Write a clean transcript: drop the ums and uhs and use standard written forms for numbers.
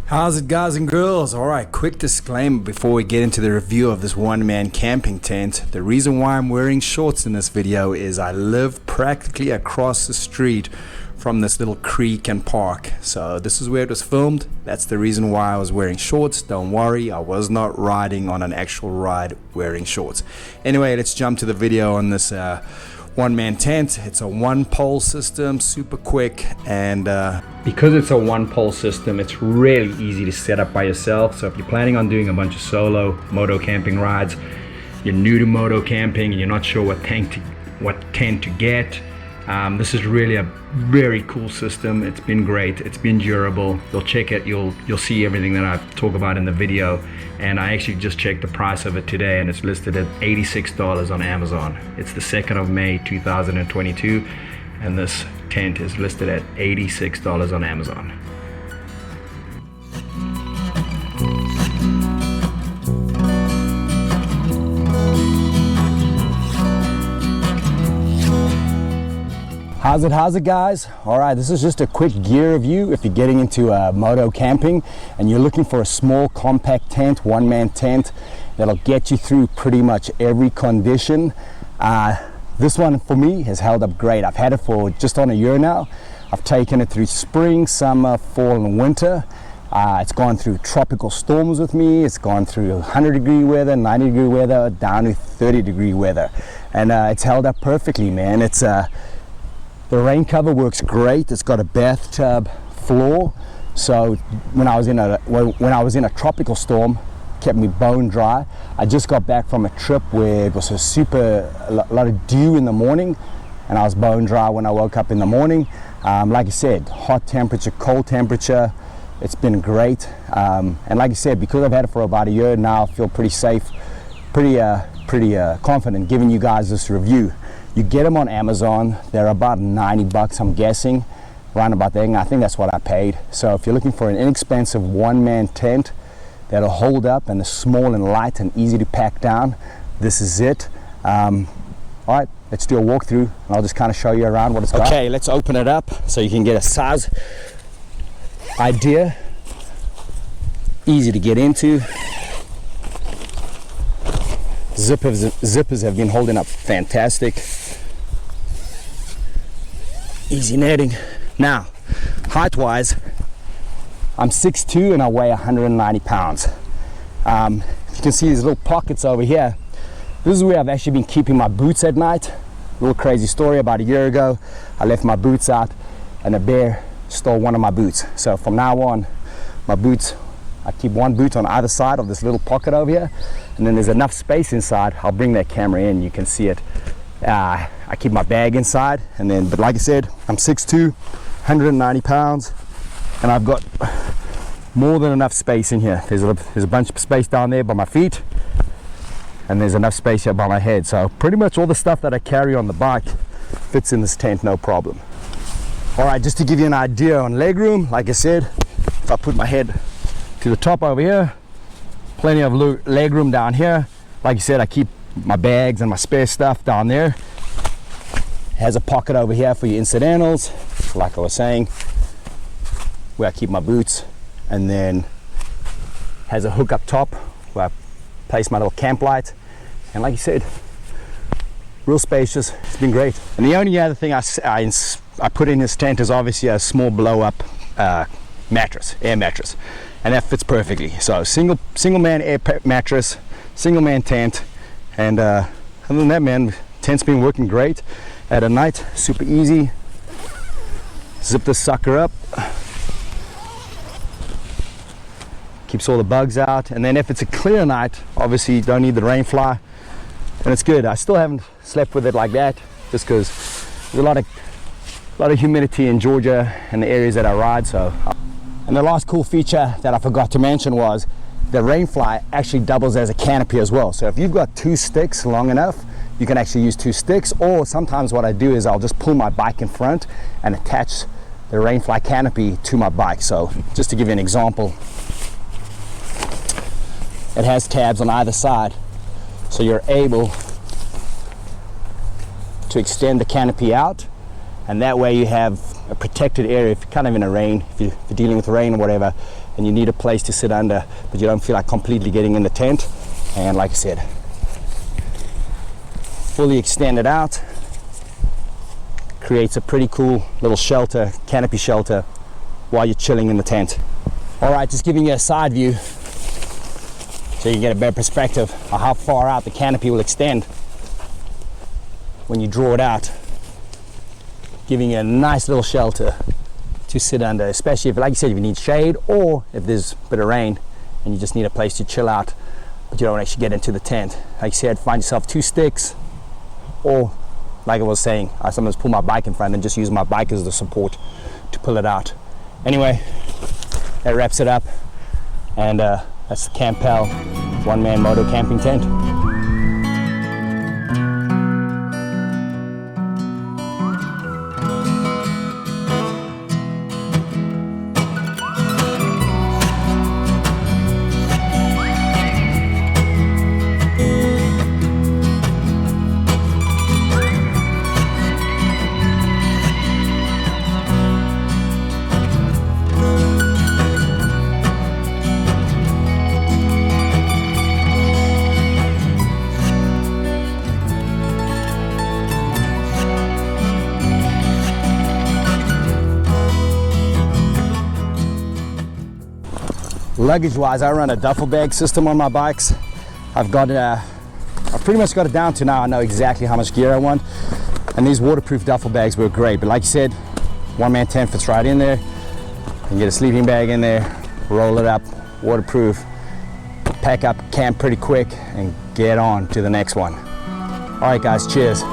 How's it, guys and girls? Alright, quick disclaimer before we get into the review of this one-man camping tent. The reason why I'm wearing shorts in this video is I live practically across the street from this little creek and park. So this is where it was filmed. That's the reason why I was wearing shorts. Don't worry, I was not riding on an actual ride wearing shorts. Anyway, let's jump to the video on this one-man tent. It's a one-pole system, super quick, and because it's a one-pole system, it's really easy to set up by yourself. So if you're planning on doing a bunch of solo moto camping rides, you're new to moto camping and you're not sure what tent to get, this is really a very cool system. It's been great, it's been durable. You'll check it, you'll see everything that I talk about in the video. And I actually just checked the price of it today and it's listed at $86 on Amazon. It's the 2nd of May 2022 and this tent is listed at $86 on Amazon. How's it guys? Alright, this is just a quick gear review if you're getting into moto camping and you're looking for a small compact tent, one-man tent that'll get you through pretty much every condition. This one for me has held up great. I've had it for just on a year now. I've taken it through spring, summer, fall and winter. It's gone through tropical storms with me. It's gone through 100-degree weather, 90-degree weather, down to 30-degree weather, and it's held up perfectly, man. It's the rain cover works great. It's got a bathtub floor, so when I was in a tropical storm, kept me bone dry. I just got back from a trip where it was a lot of dew in the morning, and I was bone dry when I woke up in the morning. Like I said, hot temperature, cold temperature, it's been great. And like I said, because I've had it for about a year now, I feel pretty safe, pretty confident giving you guys this review. You get them on Amazon. They're about 90 bucks, I'm guessing, around about there. I think that's what I paid. So if you're looking for an inexpensive one-man tent that'll hold up and is small and light and easy to pack down, this is it. All right, let's do a walkthrough and I'll just kind of show you around what it's got. Okay, let's open it up so you can get a size idea. Easy to get into. Zippers have been holding up fantastic. Easy netting. Now, height-wise, I'm 6'2" and I weigh 190 pounds. You can see these little pockets over here. This is where I've actually been keeping my boots at night. A little crazy story. About a year ago, I left my boots out and a bear stole one of my boots. So from now on, my boots, I keep one boot on either side of this little pocket over here, and then there's enough space inside. I'll bring that camera in, you can see it. I keep my bag inside, and then, but like I said, I'm 6'2", 190 pounds, and I've got more than enough space in here. There's a bunch of space down there by my feet, and there's enough space here by my head. So pretty much all the stuff that I carry on the bike fits in this tent, no problem. All right, just to give you an idea on legroom, like I said, if I put my head to the top over here, plenty of legroom down here. Like I said, I keep my bags and my spare stuff down there. Has a pocket over here for your incidentals, like I was saying, where I keep my boots, and then has a hook up top where I place my little camp light. And like you said, real spacious. It's been great. And the only other thing I put in this tent is obviously a small blow up mattress, air mattress, and that fits perfectly. So single man air mattress, single man tent, and other than that, man, tent's been working great at a night. Super easy. Zip this sucker up, keeps all the bugs out, and then if it's a clear night, obviously you don't need the Rainfly, and it's good. I still haven't slept with it like that just because there's a lot of humidity in Georgia and the areas that I ride. So, and the last cool feature that I forgot to mention was the Rainfly actually doubles as a canopy as well. So if you've got 2 sticks long enough, you can actually use 2 sticks, or sometimes what I do is I'll just pull my bike in front and attach the Rainfly canopy to my bike. So just to give you an example, it has tabs on either side, so you're able to extend the canopy out, and that way you have a protected area if you're kind of in a rain, if you're dealing with rain or whatever, and you need a place to sit under, but you don't feel like completely getting in the tent. And like I said, fully extended out, creates a pretty cool little shelter, canopy shelter, while you're chilling in the tent. All right, just giving you a side view so you can get a better perspective of how far out the canopy will extend when you draw it out, giving you a nice little shelter to sit under, especially if, like you said, if you need shade or if there's a bit of rain and you just need a place to chill out, but you don't actually get into the tent. Like I said, find yourself 2 sticks, or like I was saying, I sometimes pull my bike in front and just use my bike as the support to pull it out. Anyway, that wraps it up, and that's the CampPal one-man moto camping tent. Luggage wise, I run a duffel bag system on my bikes. I've pretty much got it down to now. I know exactly how much gear I want, and these waterproof duffel bags work great. But like you said, one-man tent fits right in there. You can get a sleeping bag in there, roll it up, waterproof, pack up camp pretty quick, and get on to the next one. All right guys, cheers.